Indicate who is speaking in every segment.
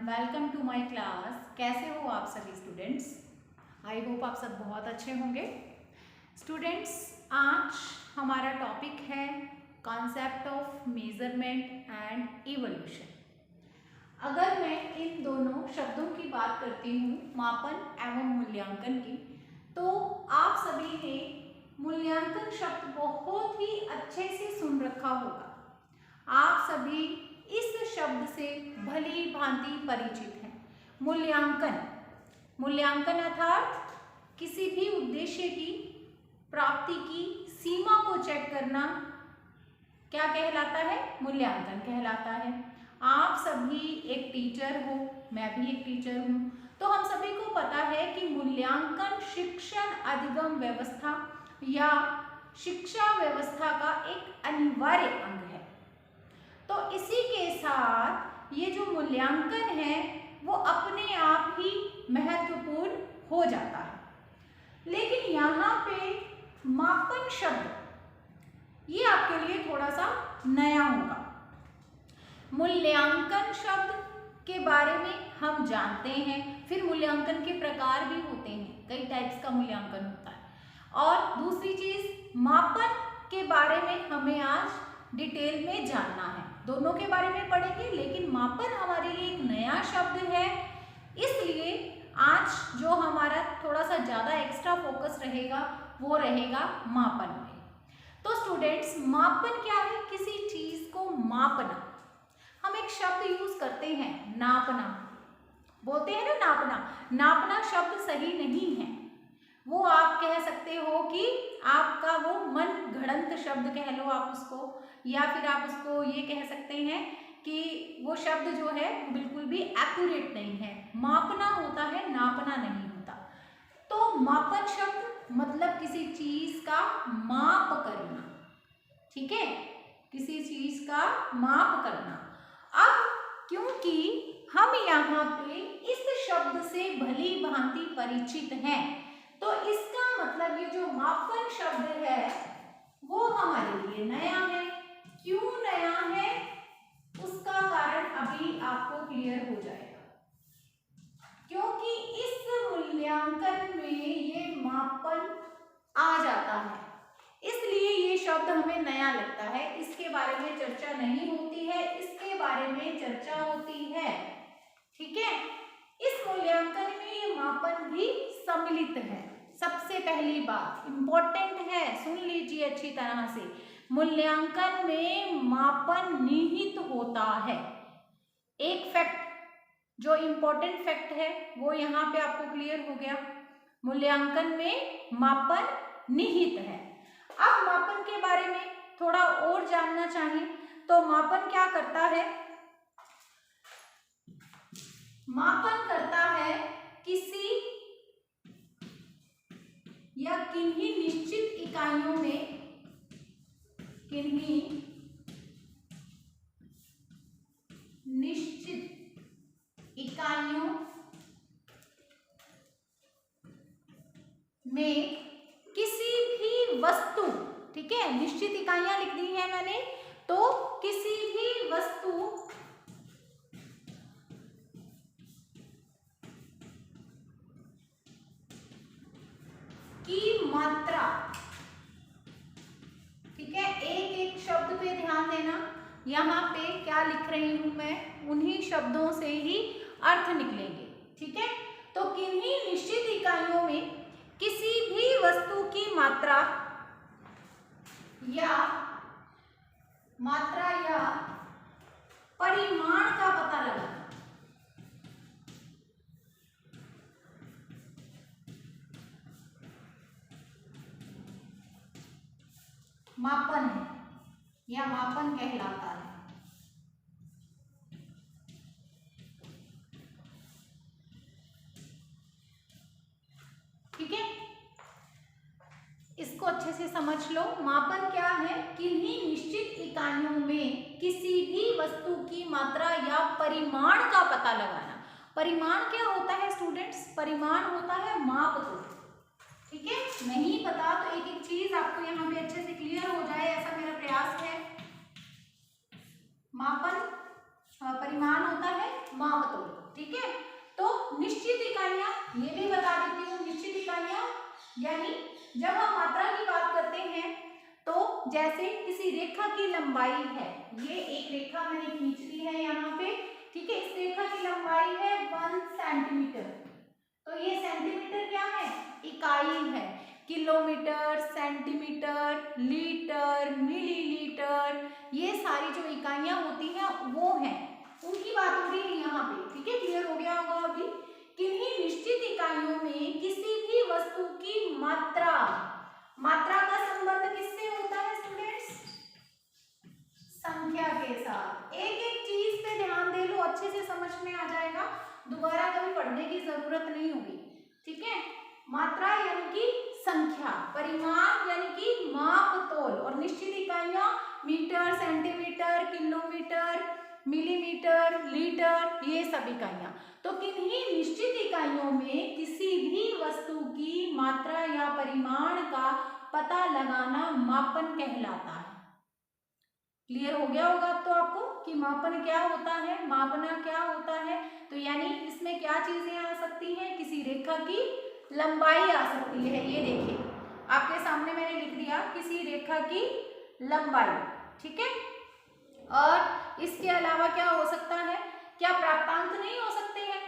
Speaker 1: Welcome to my class. कैसे हो आप सभी स्टूडेंट्स? आई होप आप सब बहुत अच्छे होंगे। स्टूडेंट्स, आज हमारा टॉपिक है concept of measurement and evolution. अगर मैं इन दोनों शब्दों की बात करती हूँ, मापन एवं मूल्यांकन की, तो आप सभी ने मूल्यांकन शब्द बहुत ही अच्छे से सुन रखा होगा। आप सभी इस शब्द से भली भांति परिचित हैं। मूल्यांकन अर्थात किसी भी उद्देश्य की प्राप्ति की सीमा को चेक करना क्या कहलाता है? मूल्यांकन कहलाता है। आप सभी एक टीचर हो, मैं भी एक टीचर हूँ, तो हम सभी को पता है कि मूल्यांकन शिक्षण अधिगम व्यवस्था या शिक्षा व्यवस्था का एक अनिवार्य अंग है। तो इसी के साथ ये जो मूल्यांकन है वो अपने आप ही महत्वपूर्ण हो जाता है। लेकिन यहाँ पे मापन शब्द ये आपके लिए थोड़ा सा नया होगा। मूल्यांकन शब्द के बारे में हम जानते हैं, फिर मूल्यांकन के प्रकार भी होते हैं, कई टाइप्स का मूल्यांकन होता है। और दूसरी चीज, मापन के बारे में हमें आज डिटेल में जानना है। दोनों के बारे में पढ़ेंगे, लेकिन मापन हमारे लिए एक नया शब्द है, इसलिए आज जो हमारा थोड़ा सा ज़्यादा एक्स्ट्रा फोकस रहेगा वो रहेगा मापन में। तो स्टूडेंट्स, मापन क्या है? किसी चीज़ को मापना। हम एक शब्द यूज करते हैं, नापना, बोलते हैं ना नापना। नापना शब्द सही नहीं है, वो आप कह सकते हो कि आपका वो मन घड़ंत शब्द कह लो आप उसको, या फिर आप उसको ये कह सकते हैं कि वो शब्द जो है बिल्कुल भी एक्यूरेट नहीं है। मापना होता है, नापना नहीं होता। तो मापन शब्द मतलब किसी चीज का माप करना, ठीक है, किसी चीज का माप करना। अब क्योंकि हम यहाँ पे इस शब्द से भली भांति परिचित हैं, तो इसका मतलब ये जो मापन शब्द है वो हमारे लिए नया है। क्यों नया है उसका कारण अभी आपको क्लियर हो जाएगा, क्योंकि इस मूल्यांकन में ये मापन आ जाता है, इसलिए ये शब्द हमें नया लगता है। इसके बारे में चर्चा नहीं होती है, इसके बारे में चर्चा होती है, ठीक है। इस मूल्यांकन में ये मापन भी सम्मिलित है। सबसे पहली बात इंपॉर्टेंट है, सुन लीजिए अच्छी तरह से, मूल्यांकन में मापन निहित होता है। एक फैक्ट जो इंपॉर्टेंट फैक्ट है वो यहाँ पे आपको क्लियर हो गया, मूल्यांकन में मापन निहित है। अब मापन के बारे में थोड़ा और जानना चाहिए तो मापन क्या करता है? मापन करता है किसी या किन्हीं निश्चित इकाइयों में, किन्हीं निश्चित इकाइयों में किसी भी वस्तु, ठीक है, निश्चित इकाइयां लिख दी है मैंने, तो किसी भी वस्तु की मात्रा, ठीक है, एक एक शब्द पे ध्यान देना। यहाँ पे क्या लिख रही हूं मैं, उन्हीं शब्दों से ही अर्थ निकलेंगे, ठीक है। तो किन्हीं निश्चित इकाइयों में किसी भी वस्तु की मात्रा या परिमाण का पता लगाना। मापन है या मापन कहलाता है, ठीक है। इसको अच्छे से समझ लो। मापन क्या है? किन्हीं निश्चित इकाइयों में किसी भी वस्तु की मात्रा या परिमाण का पता लगाना। परिमाण क्या होता है स्टूडेंट्स? परिमाण होता है माप को, ठीक है। नहीं पता तो एक एक चीज आपको यहाँ पे अच्छे से क्लियर हो जाए, ऐसा मेरा प्रयास है। मापन परिमाण होता है माप तोल, निश्चित इकाइयां, ये भी बता देती हूँ। निश्चित इकाइयां यानी जब हम मात्रा की बात करते हैं तो जैसे किसी रेखा की लंबाई है, ये एक रेखा मैंने खींच ली है यहाँ पे, ठीक है। इस रेखा की लंबाई है 1 सेंटीमीटर, तो ये सेंटीमीटर क्या है, इकाई है। किलोमीटर, सेंटीमीटर, लीटर, मिलीलीटर, ये सारी जो इकाइयां होती हैं वो हैं, उनकी बात हो रही है यहाँ पे, ठीक है। क्लियर हो गया होगा अभी। किन्हीं निश्चित इकाइयों में किसी भी वस्तु की मात्रा, मात्रा का संबंध किससे होता है स्टूडेंट्स, संख्या के साथ। एक एक चीज पे ध्यान दे लो, अच्छे से समझ में आ जाएगा, दोबारा कभी पढ़ने की जरूरत नहीं होगी, ठीक है। मात्रा यानी कि संख्या, परिमाण यानी कि माप तोल, और निश्चित इकाइयां metre, centimetre, kilometre, millimetre, litre, ये सब इकाइयां। तो किन्हीं निश्चित इकाइयों में किसी भी वस्तु की मात्रा या परिमाण का पता लगाना मापन कहलाता है। क्लियर हो गया होगा अब तो आपको कि मापन क्या होता है, मापना क्या होता है। तो यानी इसमें क्या चीजें आ सकती हैं, किसी रेखा की लंबाई आ सकती है, ये देखिए आपके सामने मैंने लिख दिया किसी रेखा की लंबाई, ठीक है। और इसके अलावा क्या हो सकता है, क्या प्राप्तांक नहीं हो सकते हैं,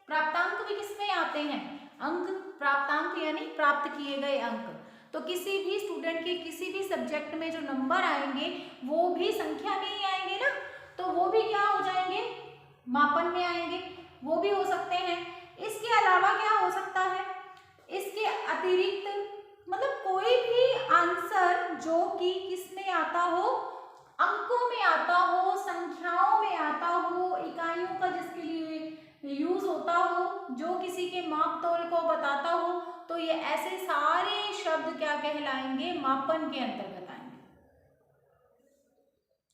Speaker 1: प्राप्तांक भी किसमें आते हैं, अंक, प्राप्तांक यानी प्राप्त किए गए अंक। तो किसी भी स्टूडेंट के किसी भी सब्जेक्ट में जो नंबर आएंगे वो भी संख्या में ही आएंगे ना, तो वो भी क्या हो जाएंगे, मापन में आएंगे, वो भी हो सकते हैं। इसके अलावा क्या हो सकता है, इसके अतिरिक्त मतलब कोई भी आंसर जो कि किसमें आता हो, अंकों में आता हो, संख्याओं में आता हो, इकाइयों का जिसके लिए यूज होता हो, जो किसी के माप तोल को बताता हो, तो ये ऐसे सारे शब्द क्या कहलाएंगे, मापन के अंतर्गत आएंगे।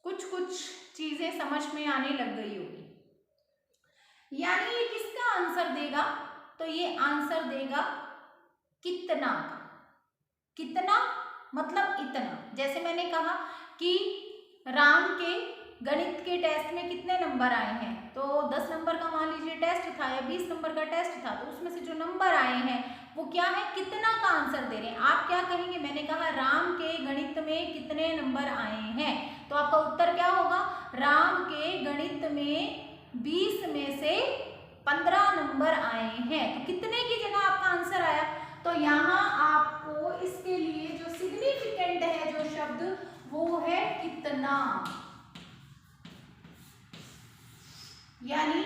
Speaker 1: कुछ कुछ चीजें समझ में आने लग गई होगी। यानी ये किसका आंसर देगा, तो ये आंसर देगा कितना का। कितना मतलब इतना। जैसे मैंने कहा कि राम के गणित के टेस्ट में कितने नंबर आए हैं, तो 10 नंबर का मान लीजिए टेस्ट था या 20 नंबर का टेस्ट था, तो उसमें से जो नंबर आए हैं वो क्या है, कितना का आंसर दे रहे हैं। आप क्या कहेंगे, मैंने कहा राम के गणित में कितने नंबर आए हैं, तो आपका उत्तर क्या होगा, राम के गणित में 20 में से 15 नंबर आए हैं। तो कितने की जगह आपका आंसर आया, तो यहाँ आपको इसके लिए जो सिग्निफिकेंट है जो शब्द, वो है कितना। यानी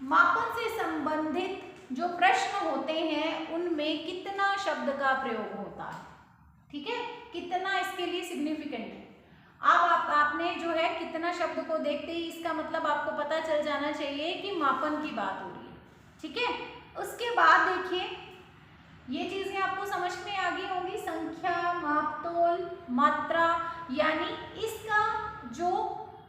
Speaker 1: मापन से संबंधित जो प्रश्न होते हैं उनमें कितना शब्द का प्रयोग होता है, ठीक है। कितना इसके लिए सिग्निफिकेंट है। अब आपने जो है कितना शब्द को देखते ही इसका मतलब आपको पता चल जाना चाहिए कि मापन की बात हो रही है, ठीक है। उसके बाद देखिए ये चीजें आपको समझ में आ गई होंगी, संख्या, मापतोल, मात्रा, यानी इसका जो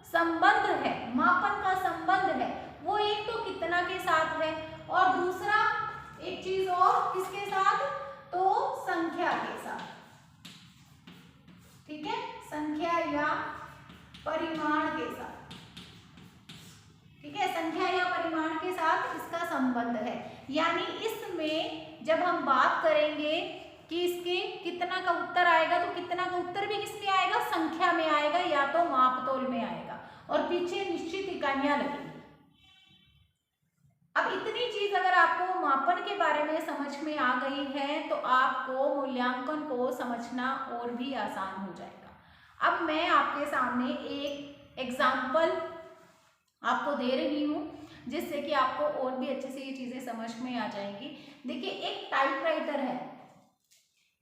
Speaker 1: संबंध है, मापन का संबंध है, वो एक तो कितना के साथ है और दूसरा एक चीज और किसके साथ, तो संख्या के साथ, ठीक है, संख्या या परिमाण के साथ, ठीक है, संख्या या परिमाण के साथ इसका संबंध है। यानी इसमें जब हम बात करेंगे कि इसके कितना का उत्तर आएगा, तो कितना का उत्तर भी किसमें आएगा, संख्या में आएगा या तो मापतोल में आएगा, और पीछे निश्चित इकाइयां लगेंगी। अब इतनी चीज अगर आपको मापन के बारे में समझ में आ गई है तो आपको मूल्यांकन को समझना और भी आसान हो जाएगा। अब मैं आपके सामने एक एग्जाम्पल आपको दे रही हूँ जिससे कि आपको और भी अच्छे से ये चीजें समझ में आ जाएंगी। देखिए एक टाइपराइटर है,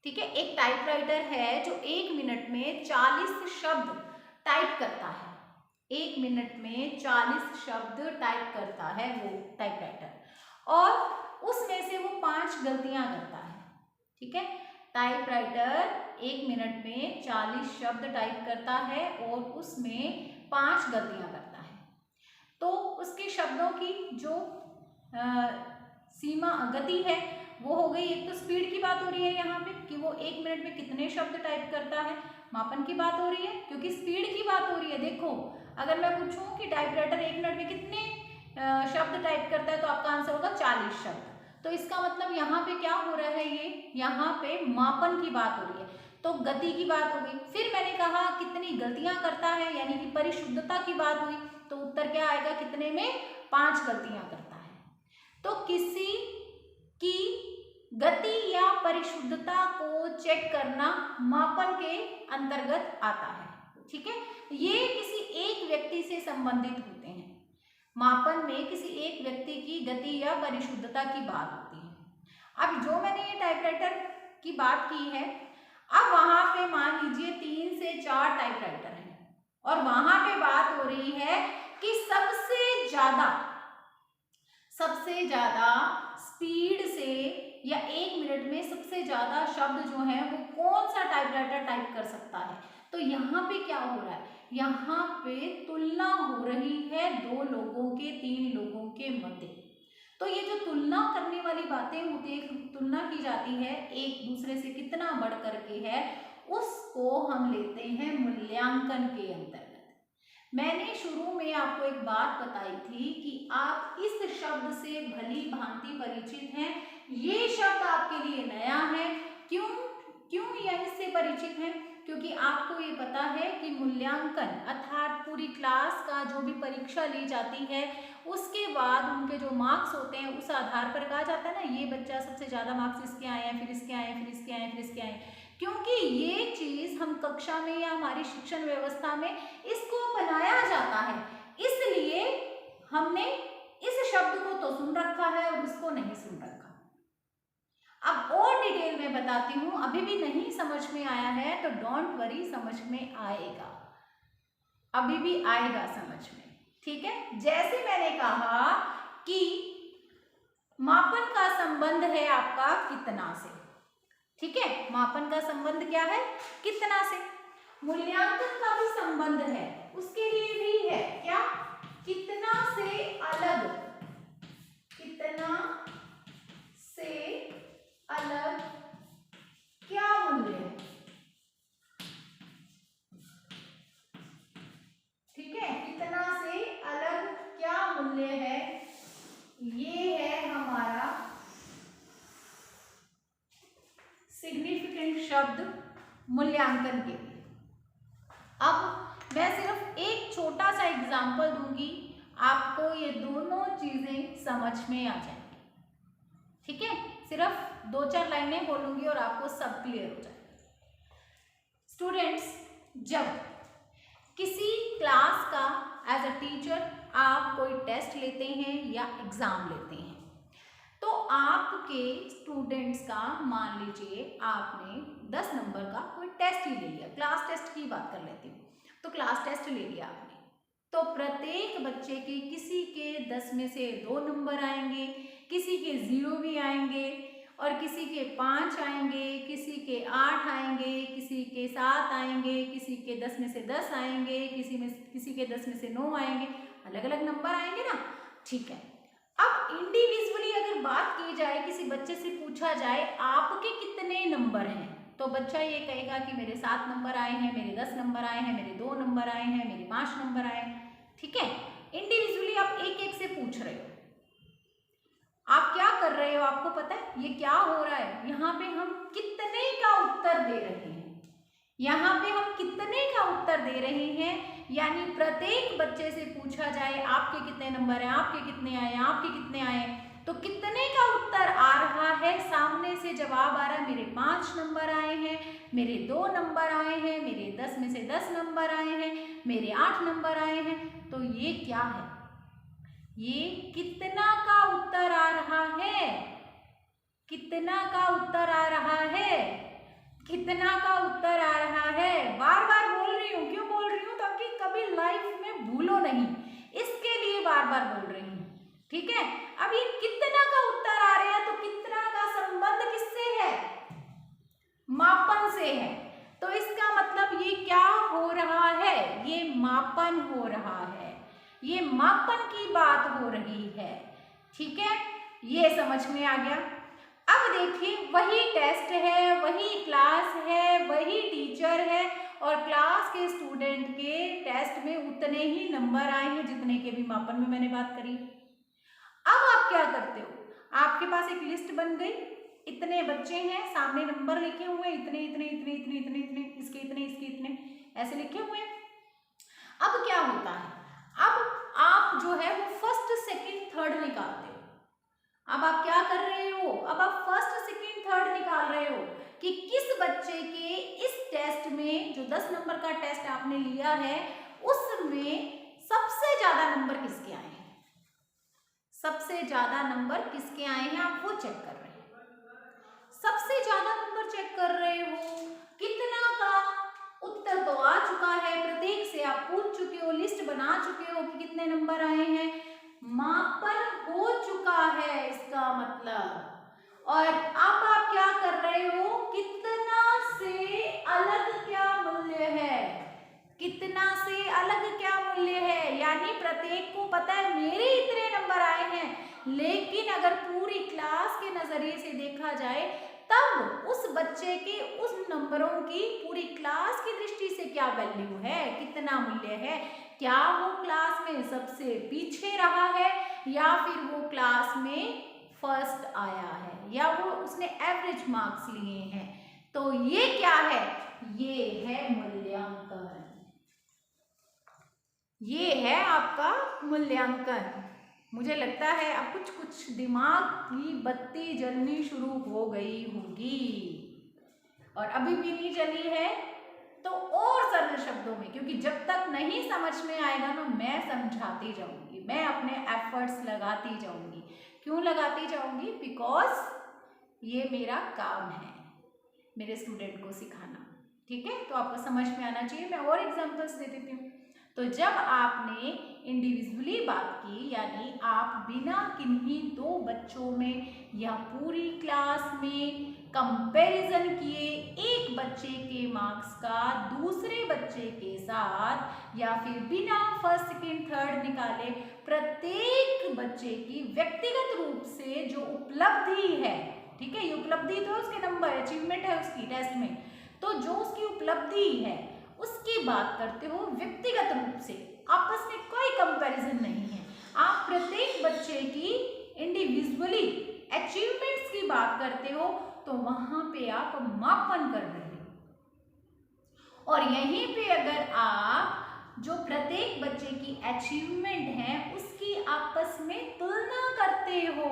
Speaker 1: ठीक है, एक टाइपराइटर है जो 1 मिनट में 40 शब्द टाइप करता है। 1 मिनट में 40 शब्द टाइप करता है वो टाइपराइटर, और उसमें से वो 5 गलतियां करता है, ठीक है। टाइपराइटर 1 मिनट में 40 शब्द टाइप करता है और उसमें 5 गलतियां करता है। तो उसके शब्दों की जो सीमा गति है वो हो गई। एक तो स्पीड की बात हो रही है यहाँ पे कि वो 1 मिनट में कितने शब्द टाइप करता है, मापन की बात हो रही है क्योंकि स्पीड की बात हो रही है। देखो अगर मैं पूछूं कि टाइपराइटर 1 मिनट में कितने शब्द शब्द टाइप करता है तो आपका आंसर होगा 40 शब्द। तो इसका मतलब यहाँ पे क्या हो रहा है, ये यहाँ पे मापन की बात हो रही है, तो गति की बात हो गई। फिर मैंने कहा कितनी गलतियां करता है, यानी कि परिशुद्धता की बात हुई, तो उत्तर क्या आएगा, कितने में, 5 गलतियां करता है। तो किसी की गति या परिशुद्धता को चेक करना मापन के अंतर्गत आता है। ठीक है, ये किसी एक व्यक्ति से संबंधित होते हैं। मापन में किसी एक व्यक्ति की गति या परिशुद्धता की बात होती है। अब जो मैंने ये टाइपराइटर की बात की है, अब वहां पे मान लीजिए 3 से 4 टाइपराइटर हैं और वहां पे बात हो रही है कि सबसे ज्यादा स्पीड से या 1 मिनट में सबसे ज्यादा शब्द जो है वो कौन सा टाइपराइटर टाइप कर सकता है। तो यहाँ पे क्या हो रहा है, यहाँ पे तुलना हो रही है 2 लोगों के, 3 लोगों के मध्य। तो ये जो तुलना करने वाली बातें होती है, तुलना की जाती है एक दूसरे से कितना बढ़ करके है, उसको हम लेते हैं मूल्यांकन के अंतर्गत। मैंने शुरू में आपको एक बात बताई थी कि आप इस शब्द से भली भांति परिचित हैं। ये शब्द आपके लिए नया है। क्यों यह इससे परिचित है, क्योंकि आपको ये पता है कि मूल्यांकन अर्थात पूरी क्लास का जो भी परीक्षा ली जाती है उसके बाद उनके जो मार्क्स होते हैं उस आधार पर कहा जाता है ना, ये बच्चा सबसे ज़्यादा मार्क्स इसके आए हैं, फिर इसके आए हैं, फिर इसके आए हैं, फिर इसके आए हैं। क्योंकि ये चीज़ हम कक्षा में या हमारी शिक्षण व्यवस्था में इसको बनाया जाता है, इसलिए हमने इस शब्द को तो सुन रखा है और इसको नहीं सुन रखा। अब और डिटेल में बताती हूँ, अभी भी नहीं समझ में आया है तो डोंट वरी, समझ में आएगा, अभी भी आएगा समझ में। ठीक है, जैसे मैंने कहा कि मापन का संबंध है आपका कितना से। ठीक है, मापन का संबंध क्या है, कितना से। मूल्यांकन का भी संबंध है, उसके लिए भी है क्या, कितना से अलग, कितना से अलग क्या मूल्य है। ठीक है, कितना से अलग क्या मूल्य है, ये है हमारा सिग्निफिकेंट शब्द मूल्यांकन के लिए। अब मैं सिर्फ एक छोटा सा एग्जांपल दूंगी, आपको ये दोनों चीजें समझ में आ जाएंगी। ठीक है, सिर्फ 2-4 लाइनें बोलूंगी और आपको सब क्लियर हो जाएगा। स्टूडेंट्स, जब किसी क्लास का एज अ टीचर आप कोई टेस्ट लेते हैं या एग्जाम लेते हैं, तो आपके स्टूडेंट्स का मान लीजिए आपने 10 नंबर का कोई टेस्ट ही ले लिया, क्लास टेस्ट की बात कर लेती हूँ, तो क्लास टेस्ट ले लिया आपने, तो प्रत्येक बच्चे के किसी के 10 में से 2 नंबर आएंगे, किसी के 0 भी आएंगे और किसी के 5 आएंगे, किसी के 8 आएंगे, किसी के 7 आएंगे, किसी के 10 में से 10 आएंगे, किसी के 10 में से 9 आएंगे, अलग अलग नंबर आएंगे ना। ठीक है, अब इंडिविजुअली अगर बात की जाए, किसी बच्चे से पूछा जाए आपके कितने नंबर हैं, तो बच्चा ये कहेगा कि मेरे 7 नंबर आए हैं, मेरे 10 नंबर आए हैं, मेरे 2 नंबर आए हैं, मेरे 5 नंबर आए हैं। ठीक है, इंडिविजुअली आप एक एक से पूछ रहे हो। आप क्या कर रहे हो, आपको पता है ये क्या हो रहा है, यहाँ पे हम कितने का उत्तर दे रहे हैं, यहाँ पे हम कितने का उत्तर दे रहे हैं, यानी प्रत्येक बच्चे से पूछा जाए आपके कितने नंबर हैं, आपके कितने आए, आपके कितने आए, तो कितने का उत्तर आ रहा है, सामने से जवाब आ रहा है मेरे 5 नंबर आए हैं, मेरे 2 नंबर आए हैं, मेरे 10 में से 10 नंबर आए हैं, मेरे 8 नंबर आए हैं। तो ये क्या है, ये कितना का उत्तर आ रहा है, कितना का उत्तर आ रहा है, कितना का उत्तर आ रहा है। बार बार बोल रही हूँ, क्यों बोल रही हूँ, ताकि कभी लाइफ में भूलो नहीं, इसके लिए बार बार बोल रही हूँ। ठीक है, अब ये कितना का उत्तर आ रहा है, तो कितना का संबंध किससे है, मापन से है। तो इसका मतलब ये क्या हो रहा है, ये मापन हो रहा है, ये मापन की बात हो रही है। ठीक है, ये समझ में आ गया। अब देखिए, वही टेस्ट है, वही क्लास है, वही टीचर है और क्लास के स्टूडेंट के टेस्ट में उतने ही नंबर आए हैं जितने के भी मापन में मैंने बात करी। आप क्या करते हो, आपके पास एक लिस्ट बन गई, इतने बच्चे हैं, सामने नंबर लिखे हुए, इतने इतने इतने इतने इतने इतने, इसके इतने, इसके इतने, ऐसे लिखे हुए हैं। अब क्या होता है, अब आप जो है वो फर्स्ट सेकंड थर्ड निकालते हो। अब आप क्या कर रहे हो, अब आप फर्स्ट सेकंड थर्ड निकाल रहे हो कि किस बच्चे के इस टेस्ट में, जो 10 नंबर का टेस्ट आपने लिया है, उसमें सबसे ज्यादा नंबर किसके आए हैं, सबसे ज्यादा नंबर किसके आए हैं, आप वो चेक कर रहे हैं। सबसे ज्यादा नंबर चेक कर रहे हो, कितना का उत्तर तो आ चुका है, प्रत्येक से आप पूछ चुके हो, लिस्ट बना चुके हो कि कितने नंबर आए हैं, मापन हो चुका है इसका मतलब। और अब आप क्या कर रहे हो, कितना से अलग क्या मूल्य है, कितना से अलग क्या मूल्य है, यानी प्रत्येक को पता है मेरे इतने नंबर आए हैं, लेकिन अगर पूरी क्लास के नजरिए से देखा जाए तब उस बच्चे के उस नंबरों की पूरी क्लास की दृष्टि से क्या वैल्यू है, कितना मूल्य है, क्या वो क्लास में सबसे पीछे रहा है या फिर वो क्लास में फर्स्ट आया है, या वो उसने एवरेज मार्क्स लिए हैं। तो ये क्या है, ये है मूल्यांकन, ये है आपका मूल्यांकन। मुझे लगता है अब कुछ कुछ दिमाग की बत्ती जलनी शुरू हो गई होगी, और अभी भी नहीं जली है तो और सरल शब्दों में, क्योंकि जब तक नहीं समझ में आएगा ना मैं समझाती जाऊंगी, मैं अपने एफर्ट्स लगाती जाऊंगी। क्यों लगाती जाऊंगी, बिकॉज ये मेरा काम है, मेरे स्टूडेंट को सिखाना, ठीक है। तो आपको समझ में आना चाहिए। मैं और एग्जांपल्स दे देती हूँ। तो जब आपने इंडिविजुअली बात की, यानी आप बिना किन्हीं दो बच्चों में या पूरी क्लास में कंपैरिजन किए एक बच्चे के मार्क्स का दूसरे बच्चे के साथ, या फिर बिना फर्स्ट सेकेंड थर्ड निकाले प्रत्येक बच्चे की व्यक्तिगत रूप से जो उपलब्धि है, ठीक है, ये उपलब्धि तो उसके नंबर अचीवमेंट है उसकी टेस्ट में, तो जो उसकी उपलब्धि है उसकी बात करते हो व्यक्तिगत रूप से, आपस में कोई कंपैरिजन नहीं है। आप प्रत्येक बच्चे की इंडिविजुअली अचीवमेंट्स की बात करते हो, तो वहां पे आप मापन कर रहे हो। और यहीं पे अगर आप जो प्रत्येक बच्चे की अचीवमेंट है उसकी आपस में तुलना करते हो,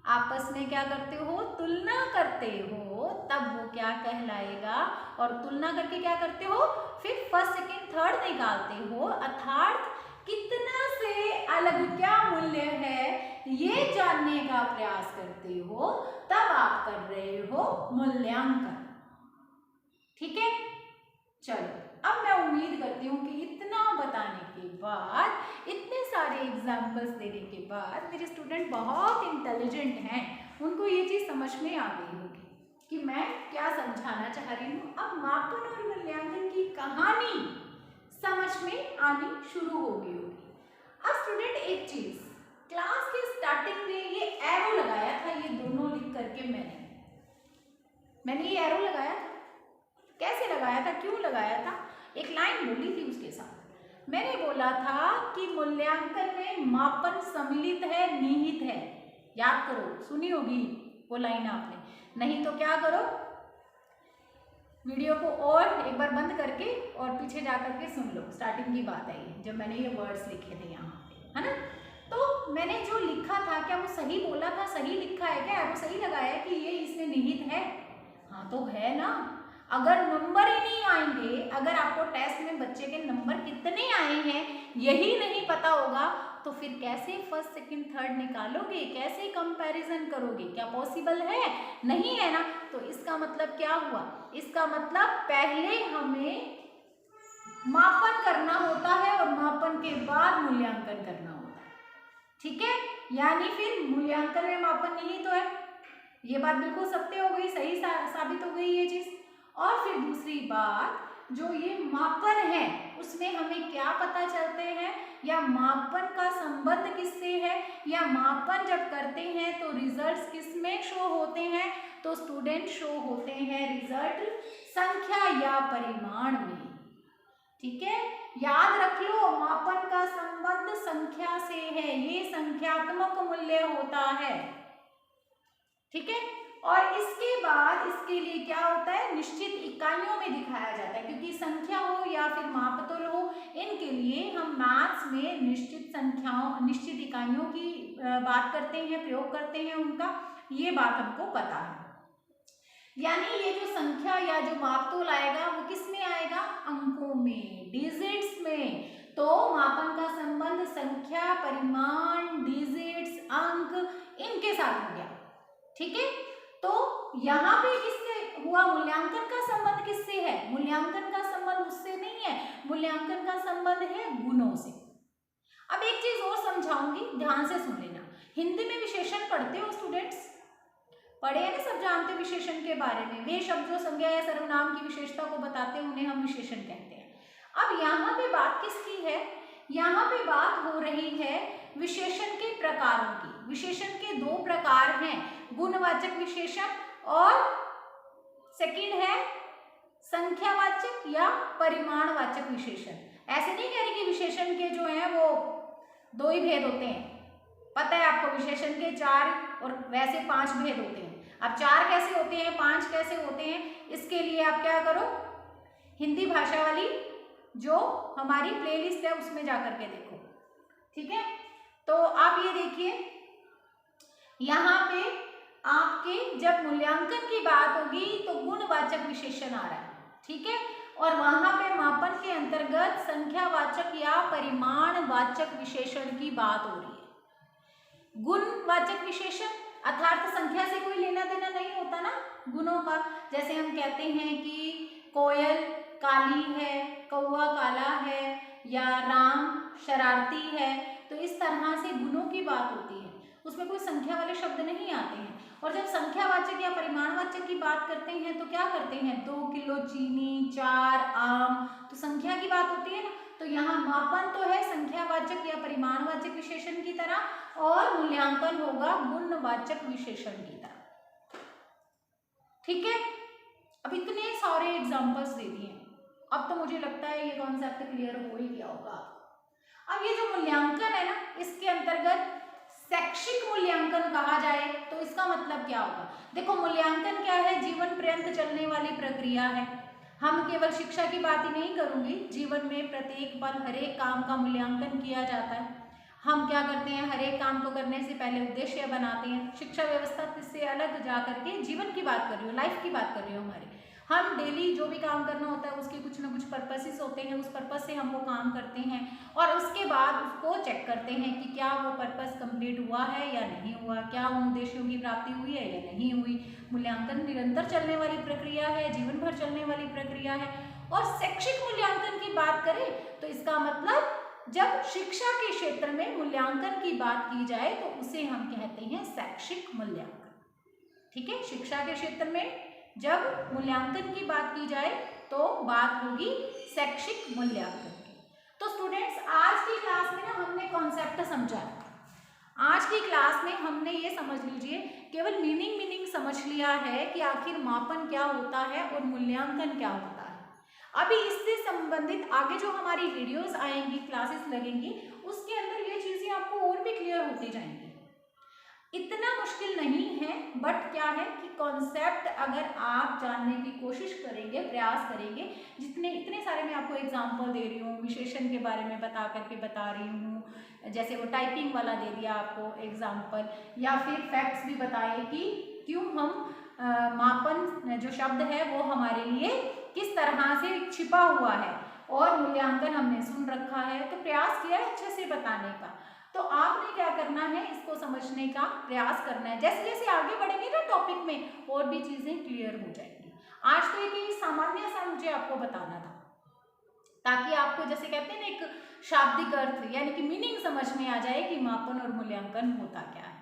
Speaker 1: आपस में क्या करते हो, तुलना करते हो, तब वो क्या कहलाएगा। और तुलना करके क्या करते हो, फिर फर्स्ट सेकंड थर्ड निकालते हो, अर्थात कितना से अलग क्या मूल्य है ये जानने का प्रयास करते हो, तब आप कर रहे हो मूल्यांकन, ठीक है। चलो, अब मैं उम्मीद करती हूँ कि इतना बताने के बाद, इतने सारे एग्जाम्पल्स देने के बाद मेरे स्टूडेंट बहुत इंटेलिजेंट हैं, उनको ये चीज़ समझ में आ गई होगी कि मैं क्या समझाना चाह रही हूँ। अब मापन और मूल्यांकन की कहानी समझ में आनी शुरू हो गई होगी। अब स्टूडेंट एक चीज़, क्लास के स्टार्टिंग में ये एरो लगाया था, ये दोनों लिख करके मैंने ये एरो लगाया था। कैसे लगाया था, क्यों लगाया था, एक लाइन बोली थी उसके साथ। मैंने बोला था कि मूल्यांकन में मापन सम्मिलित है, निहित है। याद करो, सुनी होगी वो लाइन आपने, नहीं तो क्या करो, वीडियो को और एक बार बंद करके और पीछे जा करके सुन लो। स्टार्टिंग की बात है ये, जब मैंने ये वर्ड्स लिखे थे यहाँ पे, है ना। तो मैंने जो लिखा था, क्या वो सही बोला था, सही लिखा है क्या, वो सही लगाया कि ये इसमें निहित है? हाँ तो है ना। अगर नंबर ही नहीं आएंगे, अगर आपको टेस्ट में बच्चे के नंबर कितने आए हैं यही नहीं पता होगा, तो फिर कैसे फर्स्ट सेकंड थर्ड निकालोगे, कैसे कंपैरिजन करोगे, क्या पॉसिबल है? नहीं है ना। तो इसका मतलब क्या हुआ, इसका मतलब पहले हमें मापन करना होता है और मापन के बाद मूल्यांकन करना होता है, ठीक है। यानी फिर मूल्यांकन में मापन नहीं तो है, ये बात बिल्कुल सत्य हो गई, सही साबित हो गई ये चीज। और फिर दूसरी बात, जो ये मापन है उसमें हमें क्या पता चलते हैं, या मापन का संबंध किससे है, या मापन जब करते हैं तो रिजल्ट्स किसमें शो होते हैं, तो स्टूडेंट शो होते हैं रिजल्ट संख्या या परिमाण में, ठीक है। याद रख लो, मापन का संबंध संबंध संख्या से है, ये संख्यात्मक मूल्य होता है। ठीक है, और इसके बाद इसके लिए क्या होता है, निश्चित इकाइयों में दिखाया जाता है, क्योंकि संख्या हो या फिर मापतोल हो, इनके लिए हम मैथ्स में निश्चित संख्याओं, निश्चित इकाइयों की बात करते हैं, प्रयोग करते हैं उनका, ये बात हमको पता है। यानी ये जो संख्या या जो मापतोल आएगा वो किस में आएगा, अंकों में, डिजिट्स में। तो मापन का संबंध संख्या, परिमाण, डिजिट्स, अंक, इनके साथ हो गया। ठीक है, तो यहाँ पे किससे हुआ, मूल्यांकन का संबंध किससे है, मूल्यांकन का संबंध उससे नहीं है, मूल्यांकन का संबंध है गुणों से। अब एक चीज और समझाऊंगी, ध्यान से सुन लेना। हिंदी में विशेषण पढ़ते हो स्टूडेंट्स, पढ़े हैं ना, सब जानते हैं विशेषण के बारे में। वे शब्द जो संज्ञा या सर्वनाम की विशेषता को बताते हैं उन्हें हम विशेषण कहते हैं। अब यहाँ पे बात किसकी है, यहाँ पे बात हो रही है विशेषण के प्रकारों की। विशेषण के दो प्रकार हैं, गुणवाचक विशेषण और सेकंड है संख्यावाचक या परिमाणवाचक विशेषण। ऐसे नहीं कह रही कि विशेषण के जो हैं वो दो ही भेद होते हैं, पता है आपको, विशेषण के 4 और वैसे 5 भेद होते हैं। अब 4 कैसे होते हैं, 5 कैसे होते हैं, इसके लिए आप क्या करो, हिंदी भाषा वाली जो हमारी प्लेलिस्ट है उसमें जाकर के देखो। ठीक है, तो आप ये देखिए, यहाँ पे आपके जब मूल्यांकन की बात होगी तो गुणवाचक विशेषण आ रहा है। ठीक है, और वहां पे मापन के अंतर्गत संख्यावाचक या परिमाणवाचक विशेषण की बात हो रही है। गुणवाचक विशेषण अर्थात संख्या से कोई लेना देना नहीं होता ना गुणों का। जैसे हम कहते हैं कि कोयल काली है, कौवा काला है, या राम शरारती है, तो इस तरह से गुणों की बात होती है, उसमें कोई संख्या वाले शब्द नहीं आते हैं। और जब संख्यावाचक या परिमाणवाचक की बात करते हैं तो क्या करते हैं, 2 किलो चीनी, 4 आम, तो संख्या की बात होती है ना। तो यहाँ मापन तो है संख्यावाचक या परिमाणवाचक विशेषण की तरह, और मूल्यांकन होगा गुणवाचक विशेषण की तरह। ठीक है, अब इतने सारे एग्जांपल्स दे दिए, अब तो मुझे लगता है ये कॉन्सेप्ट क्लियर हो ही गया होगा। अब ये जो मूल्यांकन है ना, इसके अंतर्गत शैक्षिक मूल्यांकन कहा जाए तो इसका मतलब क्या होगा। देखो, मूल्यांकन क्या है, जीवन पर्यंत चलने वाली प्रक्रिया है। हम केवल शिक्षा की बात ही नहीं करूंगी, जीवन में प्रत्येक पल हर एक काम का मूल्यांकन किया जाता है। हम क्या करते हैं, हर एक काम को करने से पहले उद्देश्य बनाते हैं। शिक्षा व्यवस्था से अलग जा करके जीवन की बात कर रही हूँ, लाइफ की बात कर रही हूँ हमारी। हम डेली जो भी काम करना होता है उसके कुछ ना कुछ पर्पसेस होते हैं, उस पर्पस से हम वो काम करते हैं और उसके बाद उसको चेक करते हैं कि क्या वो पर्पस कंप्लीट हुआ है या नहीं हुआ, क्या उन उद्देश्यों की प्राप्ति हुई है या नहीं हुई। मूल्यांकन निरंतर चलने वाली प्रक्रिया है, जीवन भर चलने वाली प्रक्रिया है। और शैक्षिक मूल्यांकन की बात करें तो इसका मतलब जब शिक्षा के क्षेत्र में मूल्यांकन की बात की जाए तो उसे हम कहते हैं शैक्षिक मूल्यांकन। ठीक है, शिक्षा के क्षेत्र में जब मूल्यांकन की बात की जाए तो बात होगी शैक्षिक मूल्यांकन की। तो स्टूडेंट्स, आज की क्लास में ना हमने कॉन्सेप्ट समझा। आज की क्लास में हमने ये समझ लीजिए केवल मीनिंग समझ लिया है कि आखिर मापन क्या होता है और मूल्यांकन क्या होता है। अभी इससे संबंधित आगे जो हमारी वीडियोस आएंगी, क्लासेस लगेंगी, उसके अंदर ये चीजें आपको और भी क्लियर होती जाएंगी। इतना मुश्किल नहीं है, बट क्या है कि कॉन्सेप्ट अगर आप जानने की कोशिश करेंगे, प्रयास करेंगे, जितने इतने सारे मैं आपको एग्जांपल दे रही हूँ, विशेषण के बारे में बता रही हूँ, जैसे वो टाइपिंग वाला दे दिया आपको एग्जांपल, या फिर फैक्ट्स भी बताए कि क्यों हम मापन जो शब्द है वो हमारे लिए किस तरह से छिपा हुआ है, और मूल्यांकन हमने सुन रखा है, तो प्रयास किया है अच्छे से बताने का। तो आपने क्या करना है, इसको समझने का प्रयास करना है। जैसे जैसे आगे बढ़ेंगे ना टॉपिक में और भी चीजें क्लियर हो जाएंगी। आज तो एक सामान्य सा मुझे आपको बताना था, ताकि आपको जैसे कहते हैं ना एक शाब्दिक अर्थ यानी कि मीनिंग समझ में आ जाए कि मापन और मूल्यांकन होता क्या है।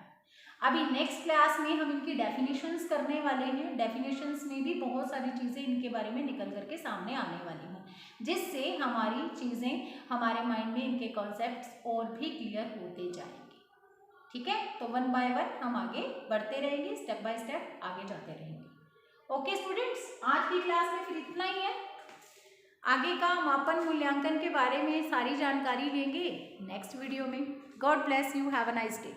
Speaker 1: अभी नेक्स्ट क्लास में हम इनकी डेफिनेशंस करने वाले हैं। डेफिनेशंस में भी बहुत सारी चीज़ें इनके बारे में निकल करके सामने आने वाली हैं, जिससे हमारी चीज़ें हमारे माइंड में इनके कॉन्सेप्ट्स और भी क्लियर होते जाएंगे। ठीक है, तो 1 बाय 1 हम आगे बढ़ते रहेंगे, स्टेप बाय स्टेप आगे जाते रहेंगे। ओके स्टूडेंट्स, आज की क्लास में फिर इतना ही है। आगे का मापन मूल्यांकन के बारे में सारी जानकारी लेंगे नेक्स्ट वीडियो में। God bless you, have a nice day.